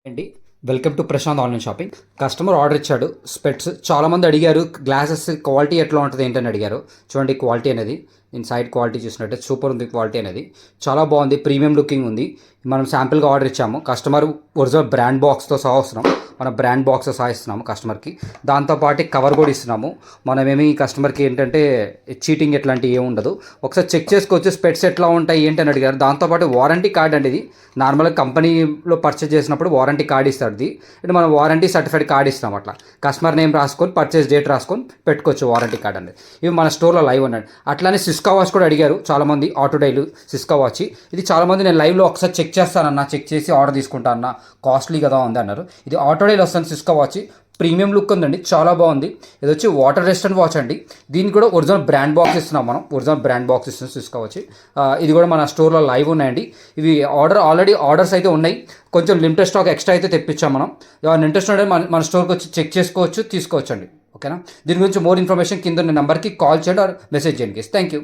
అండి, welcome to Prashant online shopping. Customer order ఇచ్చాడు స్పెట్స్. చాలామంది అడిగారు గ్లాసెస్ క్వాలిటీ ఎట్లా ఉంటుంది ఏంటని అడిగారు. చూడండి క్వాలిటీ అనేది, నేను సైడ్ క్వాలిటీ చూసినట్టే సూపర్ ఉంది. క్వాలిటీ అనేది చాలా బాగుంది, ప్రీమియం లుకింగ్ ఉంది. మనం శాంపిల్గా ఆర్డర్ ఇచ్చాము. కస్టమర్ ఒరిజినల్ బ్రాండ్ బాక్స్తో సహా వస్తున్నాం. మనం బ్రాండ్ బాక్స్ సహా ఇస్తున్నాము కస్టమర్కి. దాంతోపాటు కవర్ కూడా ఇస్తున్నాము. మనమేమి కస్టమర్కి ఏంటంటే చీటింగ్ ఎట్లాంటివి ఏమి ఉండదు. ఒకసారి చెక్ చేసుకోవచ్చు స్పెట్స్ ఎట్లా ఉంటాయి ఏంటని అడిగారు. దాంతోపాటు వారంటీ కార్డ్ అండి. ఇది నార్మల్గా కంపెనీలో పర్చేస్ చేసినప్పుడు వారంటీ కార్డ్ ఇస్తాడు. ఇది మనం వారంటీ సర్టిఫైడ్ కార్డ్ ఇస్తాం. అట్లా కస్టమర్ నేమ్ రాసుకొని పర్చేస్ డేట్ రాసుకొని పెట్టుకోవచ్చు వారంటీ కార్డ్ అనేది. ఇవి మన స్టోర్లో లైవ్ ఉన్నాడు. అట్లానే సిస్కా వాచ్ కూడా అడిగారు చాలామంది. ఆటోడైలు సిస్కా వాచ్ ఇది చాలామంది నేను లైవ్లో ఒకసారి చెక్ చేస్తానన్నా, చెక్ చేసి ఆర్డర్ తీసుకుంటా అన్న, కాస్ట్లీ కదా ఉంది అన్నారు. ఇది ఆటోడైల్ వస్తుంది సిస్కా వాచ్. ప్రీమియం లుక్ ఉందండి, చాలా బాగుంది. ఇది వచ్చి వాటర్ రెసిస్టెంట్ వాచ్ అండి. దీనికి కూడా ఒరిజినల్ బ్రాండ్ బాక్స్ ఇస్తున్నాం మనం. ఒరిజినల్ బ్రాండ్ బాక్స్ ఇస్తున్నాం తీసుకోవచ్చు. ఇది కూడా మన స్టోర్లో లైవ్ ఉన్నాయండి. ఇవి ఆల్రెడీ ఆర్డర్స్ అయితే ఉన్నాయి. కొంచెం లిమిటెడ్ స్టాక్ ఎక్స్ట్రా అయితే తెప్పించాం మనం. ఎవరైనా ఇంట్రెస్ట్ ఉంటే మన స్టోర్కి వచ్చి చెక్ చేసుకోవచ్చు, తీసుకోవచ్చు అండి. ఓకేనా. దీని గురించి మోర్ ఇన్ఫర్మేషన్ కింద నెంబర్కి కాల్ చేయండి ఆర్ మెసేజ్ చేయండి. Thank you.